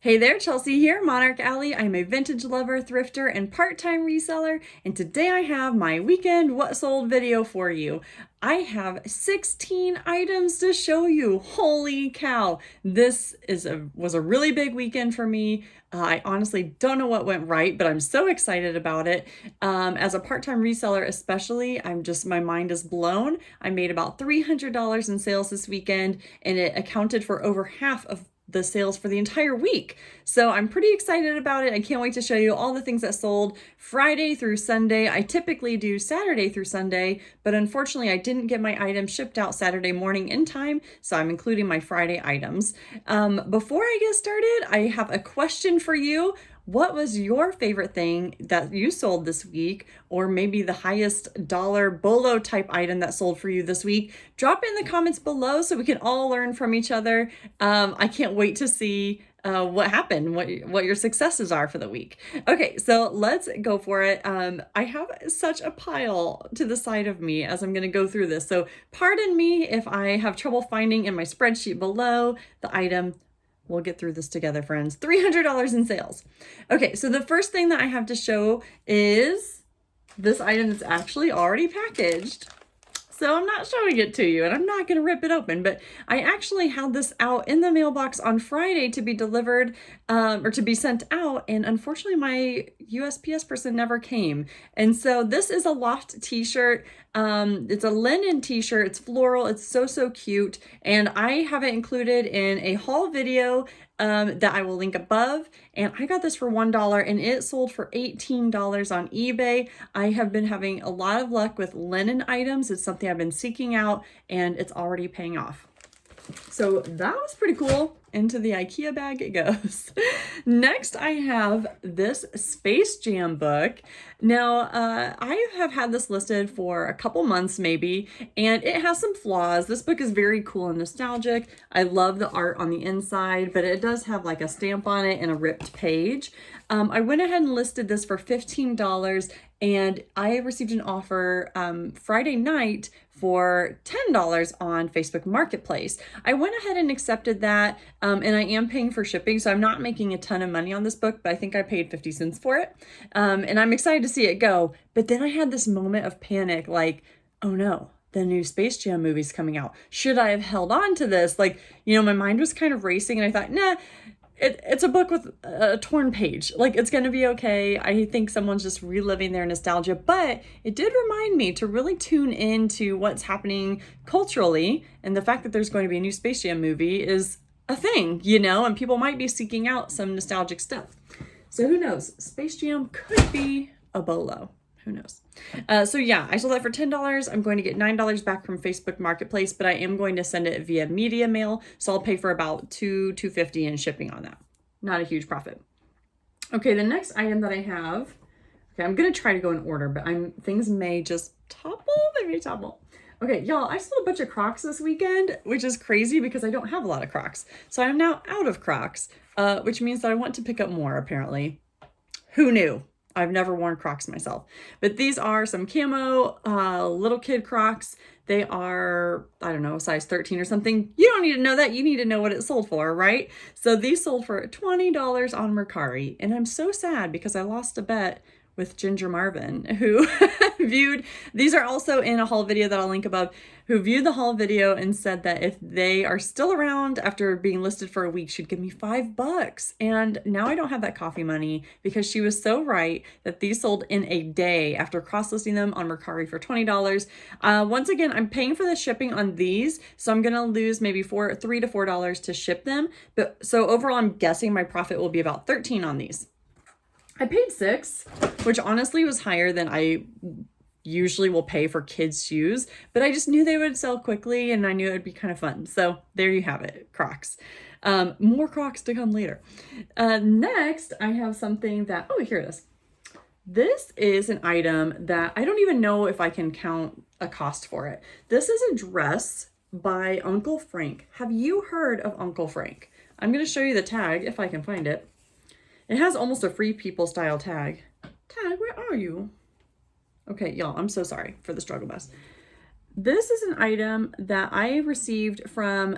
Hey there, Chelsea here, MonarchAlley. I'm a vintage lover, thrifter, and part-time reseller, and today I have my weekend what sold video for you. I have 16 items to show you. Holy cow. This was a really big weekend for me. I honestly don't know what went right, but I'm so excited about it. As a part-time reseller especially, my mind is blown. I made about $300 in sales this weekend, and it accounted for over half of the sales for the entire week. So I'm pretty excited about it. I can't wait to show you all the things that sold Friday through Sunday. I typically do Saturday through Sunday, but unfortunately I didn't get my items shipped out Saturday morning in time, so I'm including my Friday items. Before I get started, I have a question for you. What was your favorite thing that you sold this week, or maybe the highest dollar BOLO type item that sold for you this week? Drop it in the comments below so we can all learn from each other. I can't wait to see what happened, what your successes are for the week. Okay, so let's go for it. I have such a pile to the side of me as I'm going to go through this. So pardon me if I have trouble finding in my spreadsheet below the item. We'll get through this together, friends. $300 in sales. Okay, so the first thing that I have to show is this item that's actually already packaged. So I'm not showing it to you, and I'm not going to rip it open, but I actually had this out in the mailbox on Friday to be delivered or to be sent out, and unfortunately my USPS person never came. And so this is a Loft t-shirt. It's a linen t-shirt. It's floral. It's so cute, and I have it included in a haul video that I will link above. And I got this for $1 and it sold for $18 on eBay. I have been having a lot of luck with linen items. It's something I've been seeking out and it's already paying off. So that was pretty cool. Into the IKEA bag it goes. Next, I have this Space Jam book. Now, I have had this listed for a couple months maybe, and it has some flaws. This book is very cool and nostalgic. I love the art on the inside, but it does have like a stamp on it and a ripped page. I went ahead and listed this for $15, and I received an offer Friday night for $10 on Facebook Marketplace. I went ahead and accepted that, and I am paying for shipping, so I'm not making a ton of money on this book, but I think I paid 50 cents for it, and I'm excited to see it go. But then I had this moment of panic, like, oh no, the new Space Jam movie's coming out. Should I have held on to this? Like, my mind was kind of racing, and I thought, nah, it's a book with a torn page. Like, it's going to be okay. I think someone's just reliving their nostalgia, but it did remind me to really tune into what's happening culturally. And the fact that there's going to be a new Space Jam movie is a thing, and people might be seeking out some nostalgic stuff. So who knows? Space Jam could be a BOLO. Who knows? So yeah, I sold that for $10. I'm going to get $9 back from Facebook Marketplace, but I am going to send it via media mail. So I'll pay for about $2.50 in shipping on that. Not a huge profit. Okay, the next item that I have, okay, I'm going to try to go in order, but things may just topple. They may topple. Okay, y'all, I sold a bunch of Crocs this weekend, which is crazy because I don't have a lot of Crocs. So I'm now out of Crocs, which means that I want to pick up more, apparently. Who knew? I've never worn Crocs myself, but these are some camo little kid Crocs. They are, I don't know, size 13 or something. You don't need to know that. You need to know what it sold for, right? So these sold for $20 on Mercari, and I'm so sad because I lost a bet with Ginger Marvin, who viewed, these are also in a haul video that I'll link above, who viewed the haul video and said that if they are still around after being listed for a week, she'd give me $5. And now I don't have that coffee money because she was so right that these sold in a day after cross-listing them on Mercari for $20. Once again, I'm paying for the shipping on these, so I'm gonna lose maybe $3 to $4 to ship them. But so overall, I'm guessing my profit will be about $13 on these. I paid $6, which honestly was higher than I usually will pay for kids' shoes, but I just knew they would sell quickly and I knew it would be kind of fun. So there you have it, Crocs. More Crocs to come later. Next, I have something that, oh, here it is. This is an item that I don't even know if I can count a cost for it. This is a dress by Uncle Frank. Have you heard of Uncle Frank? I'm going to show you the tag if I can find it. It has almost a Free People style tag. Tag, where are you? Okay, y'all, I'm so sorry for the struggle bus. This is an item that I received from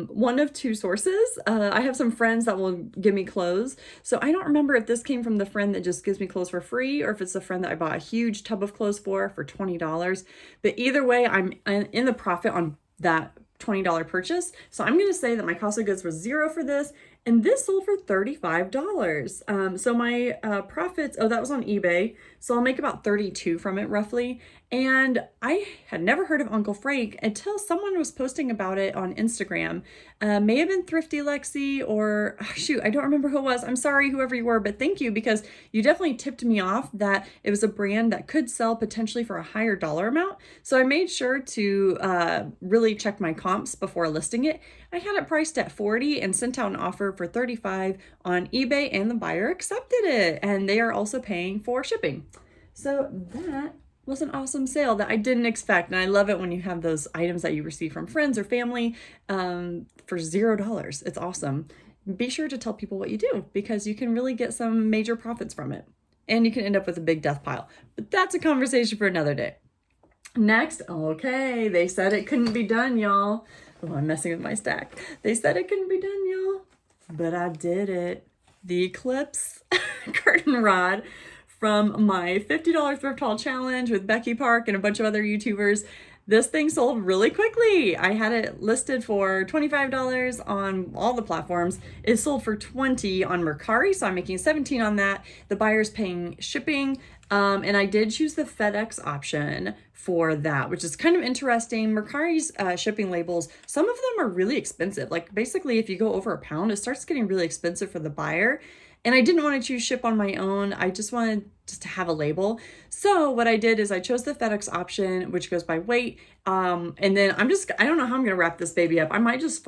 one of two sources. I have some friends that will give me clothes. So I don't remember if this came from the friend that just gives me clothes for free or if it's the friend that I bought a huge tub of clothes for $20. But either way, I'm in the profit on that $20 purchase. So I'm going to say that my cost of goods was $0 for this, and this sold for $35. So my profits, oh, that was on eBay. So I'll make about 32 from it roughly. And I had never heard of Uncle Frank until someone was posting about it on Instagram. May have been Thrifty Lexi or shoot, I don't remember who it was. I'm sorry, whoever you were, but thank you because you definitely tipped me off that it was a brand that could sell potentially for a higher dollar amount. So I made sure to really check my comps before listing it. I had it priced at 40 and sent out an offer for 35 on eBay, and the buyer accepted it. And they are also paying for shipping. So that was an awesome sale that I didn't expect. And I love it when you have those items that you receive from friends or family for $0. It's awesome. Be sure to tell people what you do because you can really get some major profits from it. And you can end up with a big death pile. But that's a conversation for another day. Next, okay, they said it couldn't be done, y'all. Oh, I'm messing with my stack. They said it couldn't be done, y'all. But I did it. The Eclipse curtain rod from my $50 thrift haul challenge with Becky Park and a bunch of other YouTubers. This thing sold really quickly. I had it listed for $25 on all the platforms. It sold for $20 on Mercari, so I'm making $17 on that. The buyer's paying shipping, and I did choose the FedEx option for that, which is kind of interesting. Mercari's shipping labels, some of them are really expensive. Like basically if you go over £1, it starts getting really expensive for the buyer. And I didn't want to choose ship on my own. I just wanted just to have a label. So what I did is I chose the FedEx option, which goes by weight. And then I don't know how I'm going to wrap this baby up. I might just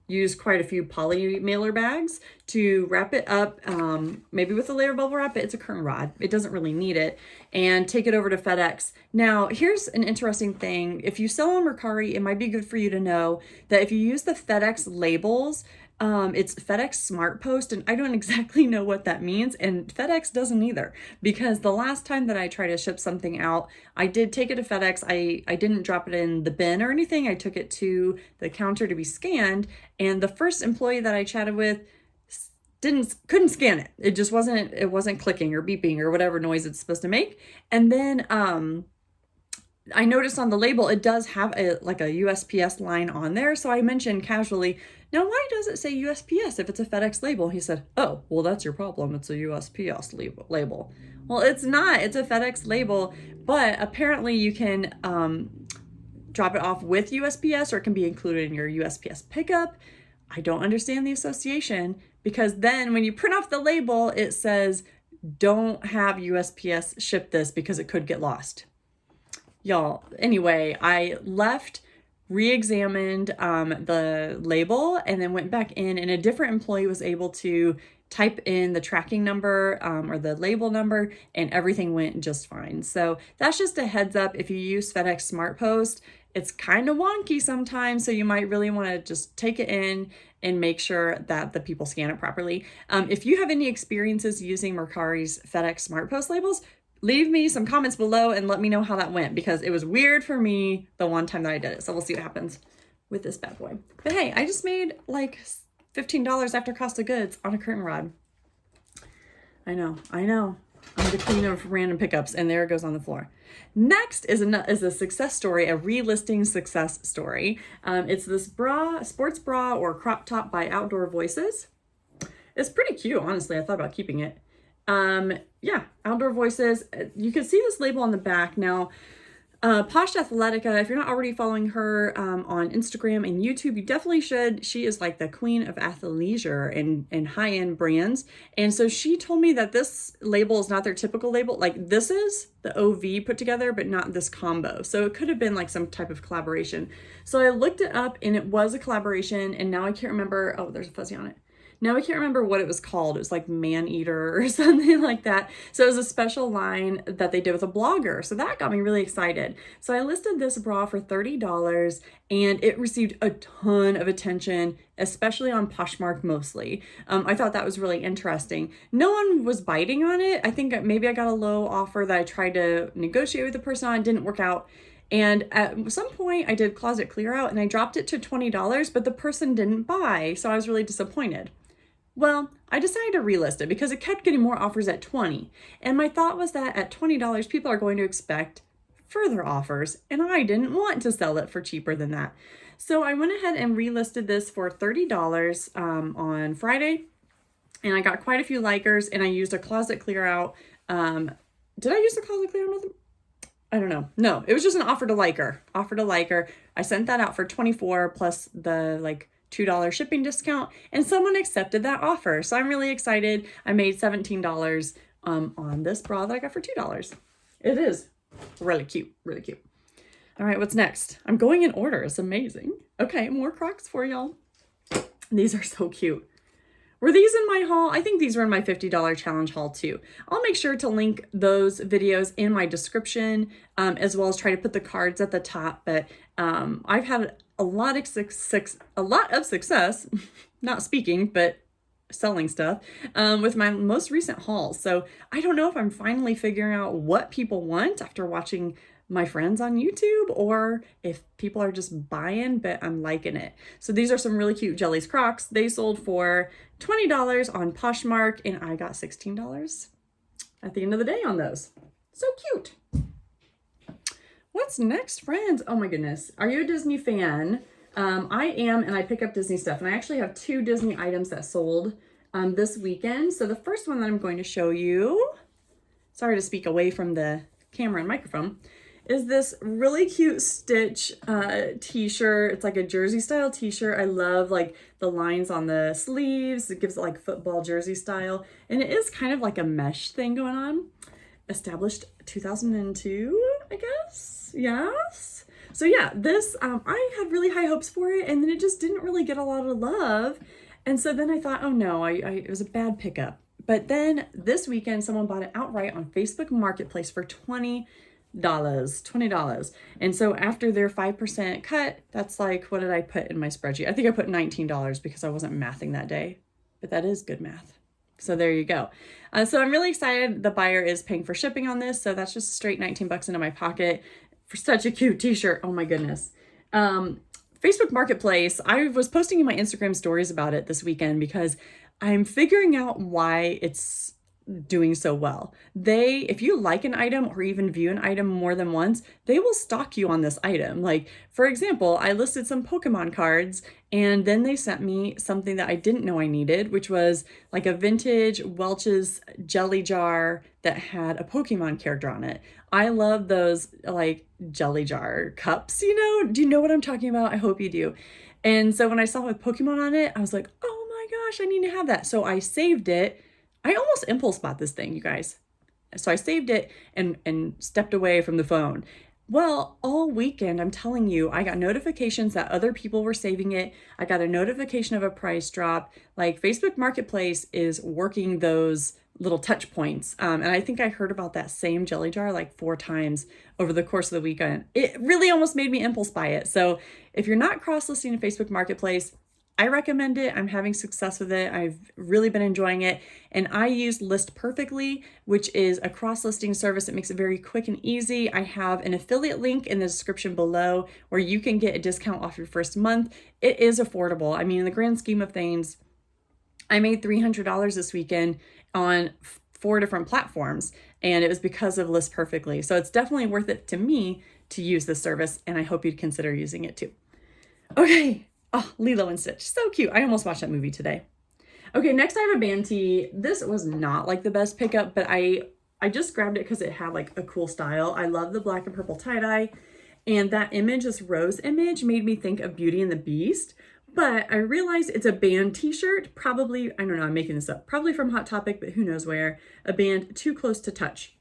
use quite a few poly mailer bags to wrap it up, maybe with a layer of bubble wrap. It's a curtain rod. It doesn't really need it. And take it over to FedEx. Now, here's an interesting thing. If you sell on Mercari, it might be good for you to know that if you use the FedEx labels, it's FedEx Smart Post, and I don't exactly know what that means, and FedEx doesn't either, because the last time that I tried to ship something out, I did take it to FedEx. I didn't drop it in the bin or anything. I took it to the counter to be scanned, and the first employee that I chatted with couldn't scan it. It just wasn't clicking or beeping or whatever noise it's supposed to make. And then I noticed on the label, it does have a USPS line on there. So I mentioned casually, now why does it say USPS if it's a FedEx label? He said, oh, well, that's your problem. It's a USPS label. Well, it's not. It's a FedEx label, but apparently you can drop it off with USPS, or it can be included in your USPS pickup. I don't understand the association, because then when you print off the label, it says, don't have USPS ship this because it could get lost. Y'all, anyway, I left, re-examined the label, and then went back in, and a different employee was able to type in the tracking number or the label number, and everything went just fine. So that's just a heads up. If you use FedEx Smart Post, it's kind of wonky sometimes, so you might really want to just take it in and make sure that the people scan it properly. If you have any experiences using Mercari's FedEx Smart Post labels, leave me some comments below and let me know how that went, because it was weird for me the one time that I did it. So we'll see what happens with this bad boy. But hey, I just made like $15 after cost of goods on a curtain rod. I know. I'm the queen of random pickups, and there it goes on the floor. Next is a success story, a relisting success story. It's this sports bra or crop top by Outdoor Voices. It's pretty cute, honestly. I thought about keeping it. Yeah, Outdoor Voices. You can see this label on the back. Now, Posh Athletica, if you're not already following her on Instagram and YouTube, you definitely should. She is like the queen of athleisure and high-end brands. And so she told me that this label is not their typical label. Like, this is the OV put together, but not this combo. So it could have been like some type of collaboration. So I looked it up, and it was a collaboration, and now I can't remember. Oh, there's a fuzzy on it. Now I can't remember what it was called. It was like Man Eater or something like that. So it was a special line that they did with a blogger. So that got me really excited. So I listed this bra for $30, and it received a ton of attention, especially on Poshmark mostly. I thought that was really interesting. No one was biting on it. I think maybe I got a low offer that I tried to negotiate with the person on. It didn't work out. And at some point I did closet clear out and I dropped it to $20, but the person didn't buy. So I was really disappointed. Well, I decided to relist it because it kept getting more offers at $20. And my thought was that at $20, people are going to expect further offers, and I didn't want to sell it for cheaper than that. So I went ahead and relisted this for $30 on Friday, and I got quite a few likers, and I used a closet clear out. Did I use the closet clear out? I don't know. No, it was just an offer to liker. I sent that out for $24 plus the like $2 shipping discount, and someone accepted that offer. So I'm really excited. I made $17 on this bra that I got for $2. It is really cute, really cute. All right, what's next? I'm going in order. It's amazing. Okay, more Crocs for y'all. These are so cute. Were these in my haul? I think these were in my $50 challenge haul too. I'll make sure to link those videos in my description, as well as try to put the cards at the top. But I've had a lot of success, not speaking, but selling stuff with my most recent hauls. So I don't know if I'm finally figuring out what people want after watching my friends on YouTube, or if people are just buying, but I'm liking it. So these are some really cute Jellies Crocs. They sold for $20 on Poshmark, and I got $16 at the end of the day on those. So cute. What's next, friends? Oh my goodness. Are you a Disney fan? I am, and I pick up Disney stuff, and I actually have 2 Disney items that sold this weekend. So the first one that I'm going to show you, sorry to speak away from the camera and microphone, is this really cute Stitch t-shirt. It's like a jersey style t-shirt. I love like the lines on the sleeves. It gives it like football jersey style. And it is kind of like a mesh thing going on. Established 2002, I guess. Yes. So yeah, this, I had really high hopes for it, and then it just didn't really get a lot of love. And so then I thought, oh no, it was a bad pickup. But then this weekend, someone bought it outright on Facebook Marketplace for $20. And so after their 5% cut, that's like, what did I put in my spreadsheet? I think I put $19 because I wasn't mathing that day, but that is good math. So there you go. So I'm really excited. The buyer is paying for shipping on this. So that's just straight 19 bucks into my pocket for such a cute t-shirt. Oh my goodness. Facebook Marketplace, I was posting in my Instagram stories about it this weekend because I'm figuring out why it's doing so well. If you like an item or even view an item more than once, they will stock you on this item. Like, for example, I listed some Pokemon cards, and then they sent me something that I didn't know I needed, which was like a vintage Welch's jelly jar that had a Pokemon character on it. I love those like jelly jar cups, you know? Do you know what I'm talking about? I hope you do. And so when I saw it with Pokemon on it, I was like, oh my gosh, I need to have that. So I saved it. I almost impulse bought this thing, you guys. So I saved it and stepped away from the phone. Well, all weekend, I'm telling you, I got notifications that other people were saving it. I got a notification of a price drop. Like, Facebook Marketplace is working those little touch points. And I think I heard about that same jelly jar like 4 times over the course of the weekend. It really almost made me impulse buy it. So if you're not cross-listing in Facebook Marketplace, I recommend it. I'm having success with it. I've really been enjoying it. And I use List Perfectly, which is a cross-listing service that makes it very quick and easy. I have an affiliate link in the description below where you can get a discount off your first month. It is affordable. I mean, in the grand scheme of things, I made $300 this weekend on 4 different platforms, and it was because of List Perfectly. So it's definitely worth it to me to use this service, and I hope you'd consider using it too. Okay. Oh, Lilo and Stitch. So cute. I almost watched that movie today. Okay, next I have a band tee. This was not like the best pickup, but I just grabbed it because it had like a cool style. I love the black and purple tie-dye. And that image, this rose image, made me think of Beauty and the Beast. But I realized it's a band t-shirt. Probably, I don't know, I'm making this up. Probably from Hot Topic, but who knows where. A band Too Close to Touch.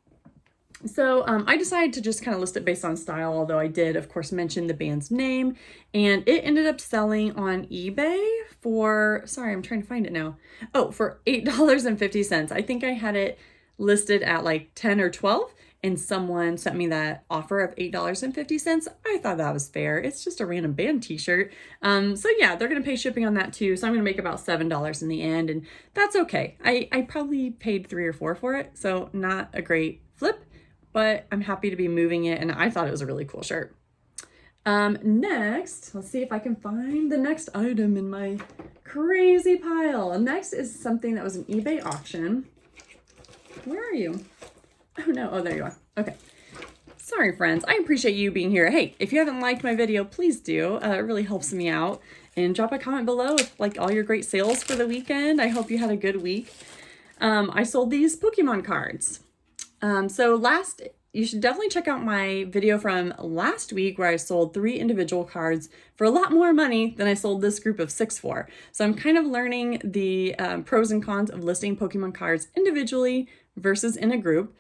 So I decided to just kind of list it based on style, although I did, of course, mention the band's name. And it ended up selling on eBay for, sorry, I'm trying to find it now. Oh, for $8.50. I think I had it listed at like 10 or 12, and someone sent me that offer of $8.50. I thought that was fair. It's just a random band t-shirt. So yeah, they're going to pay shipping on that too. So I'm going to make about $7 in the end, and that's okay. I probably paid 3 or 4 for it, so not a great flip. but I'm happy to be moving it, and I thought it was a really cool shirt. Next, let's see if I can find the next item in my crazy pile. Next is something that was an eBay auction. Where are you? Oh no, oh there you are. Okay. Sorry friends, I appreciate you being here. Hey, if you haven't liked my video, please do. It really helps me out. And drop a comment below with like all your great sales for the weekend. I hope you had a good week. I sold these Pokemon cards. You should definitely check out my video from last week where I sold 3 individual cards for a lot more money than I sold this group of 6 for. So I'm kind of learning the pros and cons of listing Pokemon cards individually versus in a group.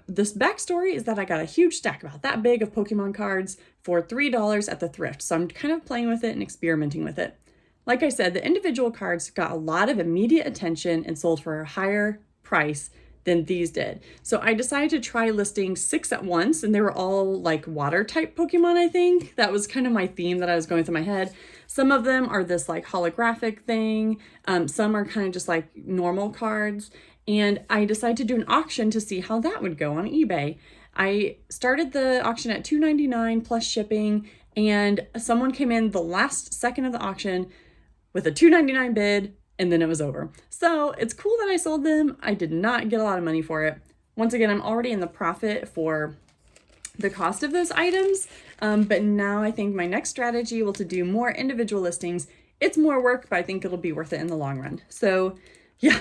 This backstory is that I got a huge stack about that big of Pokemon cards for $3 at the thrift. So I'm kind of playing with it and experimenting with it. Like I said, the individual cards got a lot of immediate attention and sold for a higher price than these did. So I decided to try listing 6 at once, and they were all like water type Pokemon, I think. That was kind of my theme that I was going through my head. Some of them are this like holographic thing. Some are kind of just like normal cards. And I decided to do an auction to see how that would go on eBay. I started the auction at $2.99 plus shipping, and someone came in the last second of the auction with a $2.99 bid, and then it was over. So it's cool that I sold them. I did not get a lot of money for it. Once again, I'm already in the profit for the cost of those items, but now I think my next strategy will to do more individual listings. It's more work, but I think it'll be worth it in the long run. So yeah,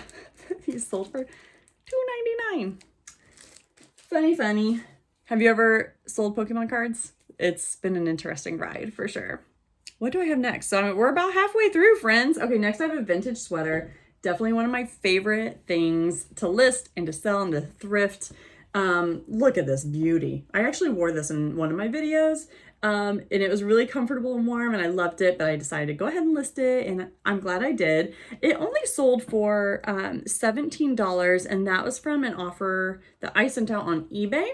these sold for $2.99. Funny. Have you ever sold Pokemon cards? It's been an interesting ride for sure. What do I have next? So we're about halfway through, friends. Okay, next I have a vintage sweater. Definitely one of my favorite things to list and to sell and to thrift. Look at this beauty. I actually wore this in one of my videos, and it was really comfortable and warm, and I loved it, but I decided to go ahead and list it, and I'm glad I did. It only sold for $17, and that was from an offer that I sent out on eBay.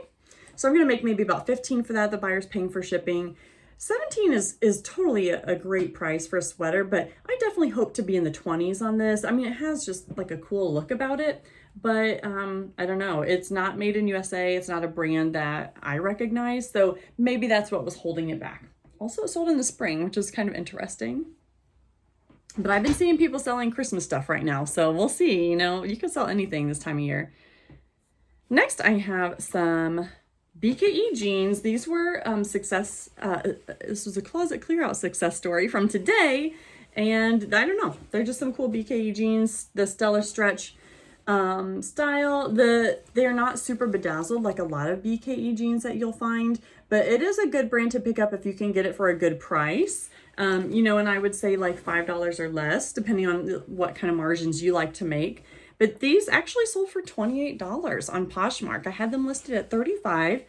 So I'm gonna make maybe about $15 for that. The buyer's paying for shipping. $17 is totally a great price for a sweater, but I definitely hope to be in the 20s on this. I mean, it has just like a cool look about it, but I don't know. It's not made in USA. It's not a brand that I recognize. So maybe that's what was holding it back. Also, it sold in the spring, which is kind of interesting. But I've been seeing people selling Christmas stuff right now. So we'll see, you know, you can sell anything this time of year. Next, I have some BKE jeans. These were this was a closet clear out success story from today, and I don't know, they're just some cool BKE jeans, the Stellar Stretch style. They're not super bedazzled like a lot of BKE jeans that you'll find, but it is a good brand to pick up if you can get it for a good price. You know, and I would say like $5 or less, depending on what kind of margins you like to make. But these actually sold for $28 on Poshmark. I had them listed at $35,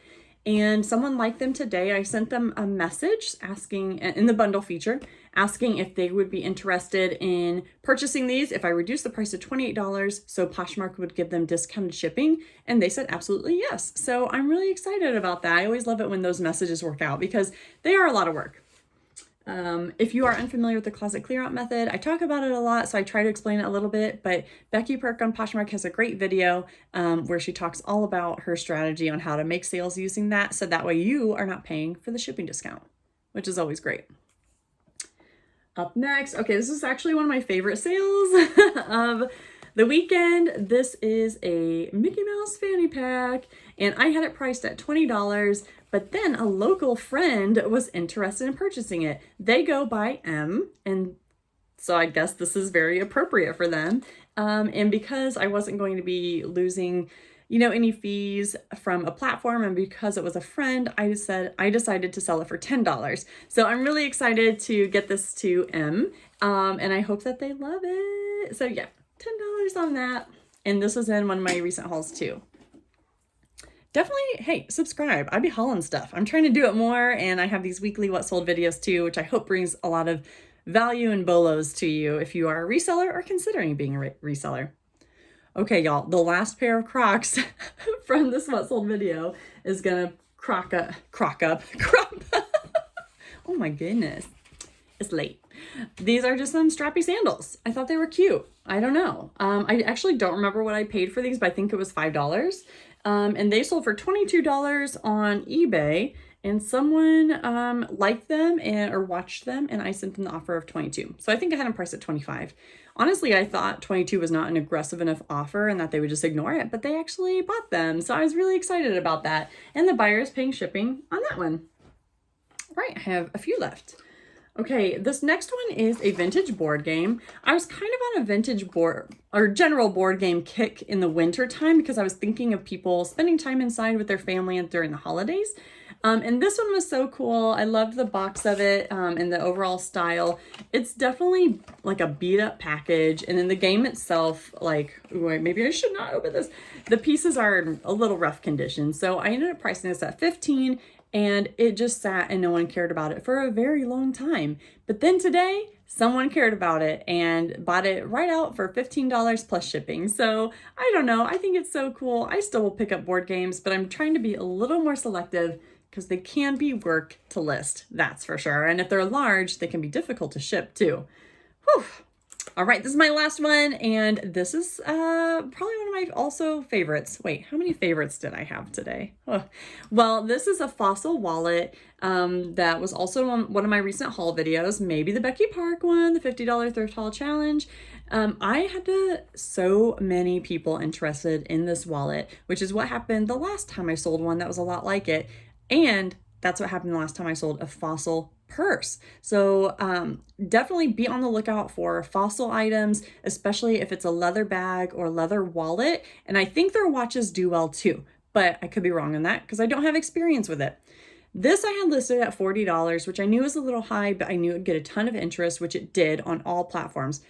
and someone liked them today. I sent them a message asking, in the bundle feature, asking if they would be interested in purchasing these if I reduced the price to $28, so Poshmark would give them discounted shipping, and they said absolutely yes. So I'm really excited about that. I always love it when those messages work out because they are a lot of work. If you are unfamiliar with the closet clear out method, I talk about it a lot, so I try to explain it a little bit, but Becky Perk on Poshmark has a great video where she talks all about her strategy on how to make sales using that, so that way you are not paying for the shipping discount, which is always great. Up next, okay, this is actually one of my favorite sales of the weekend. This is a Mickey Mouse fanny pack, and I had it priced at $20, but then a local friend was interested in purchasing it. They go by M, and so I guess this is very appropriate for them. And because I wasn't going to be losing, you know, any fees from a platform, and because it was a friend, I decided to sell it for $10. So I'm really excited to get this to M, and I hope that they love it. So yeah, $10 on that. And this was in one of my recent hauls too. Definitely, hey, subscribe. I be hauling stuff. I'm trying to do it more, and I have these weekly what sold videos too, which I hope brings a lot of value and bolos to you if you are a reseller or considering being a reseller. Okay, y'all, the last pair of Crocs from this what sold video is gonna crop up. Oh my goodness, it's late. These are just some strappy sandals. I thought they were cute. I don't know. I actually don't remember what I paid for these, but I think it was $5. And they sold for $22 on eBay, and someone liked them or watched them, and I sent them the offer of 22. So I think I had them priced at 25. Honestly, I thought 22 was not an aggressive enough offer and that they would just ignore it, but they actually bought them. So I was really excited about that. And the buyer is paying shipping on that one. Right, I have a few left. Okay, this next one is a vintage board game. I was kind of on a vintage board or general board game kick in the winter time because I was thinking of people spending time inside with their family and during the holidays. And this one was so cool. I loved the box of it and the overall style. It's definitely like a beat up package. And then the game itself, like, ooh, maybe I should not open this. The pieces are in a little rough condition. So I ended up pricing this at $15. And it just sat and no one cared about it for a very long time. But then today, someone cared about it and bought it right out for $15 plus shipping. So I don't know. I think it's so cool. I still will pick up board games, but I'm trying to be a little more selective because they can be work to list. That's for sure. And if they're large, they can be difficult to ship too. Whew. All right, this is my last one, and this is probably one of my also favorites. Wait, how many favorites did I have today? Oh. Well, this is a fossil wallet that was also on one of my recent haul videos, maybe the Becky Park one, the $50 thrift haul challenge. I had so many people interested in this wallet, which is what happened the last time I sold one that was a lot like it, and that's what happened the last time I sold a fossil purse. So definitely be on the lookout for fossil items, especially if it's a leather bag or leather wallet. And I think their watches do well too, but I could be wrong on that because I don't have experience with it. This I had listed at $40, which I knew was a little high, but I knew it'd get a ton of interest, which it did on all platforms.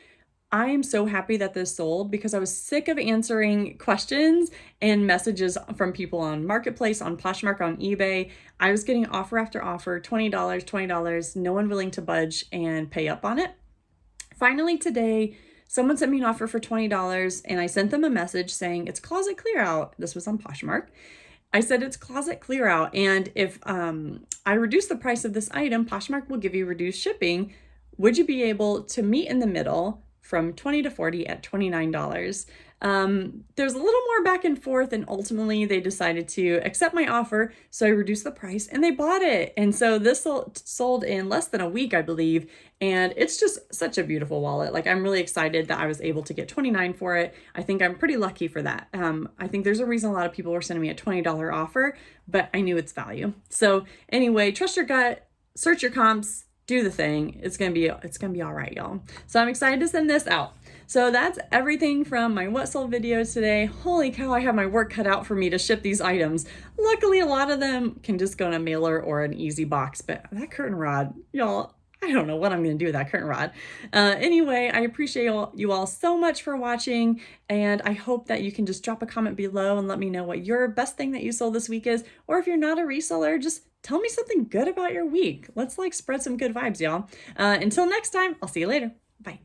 I am so happy that this sold because I was sick of answering questions and messages from people on Marketplace, on Poshmark, on eBay. I was getting offer after offer, $20, $20, no one willing to budge and pay up on it. Finally today, someone sent me an offer for $20 and I sent them a message saying it's closet clear out. This was on Poshmark. I said it's closet clear out, and if I reduce the price of this item, Poshmark will give you reduced shipping. Would you be able to meet in the middle from $20 to $40 at $29? There's a little more back and forth, and ultimately they decided to accept my offer, so I reduced the price and they bought it. And so this sold in less than a week, I believe, and it's just such a beautiful wallet. Like, I'm really excited that I was able to get $29 for it. I think I'm pretty lucky for that. I think there's a reason a lot of people were sending me a $20 offer, but I knew its value. So anyway, trust your gut, search your comps, do the thing. It's gonna be all right, y'all. So I'm excited to send this out. So that's everything from my what sold video today. Holy cow, I have my work cut out for me to ship these items. Luckily, a lot of them can just go in a mailer or an easy box, but that curtain rod, y'all, I don't know what I'm gonna do with that curtain rod. Anyway, I appreciate you all so much for watching, and I hope that you can just drop a comment below and let me know what your best thing that you sold this week is, or if you're not a reseller, just tell me something good about your week. Let's spread some good vibes, y'all. Until next time, I'll see you later. Bye.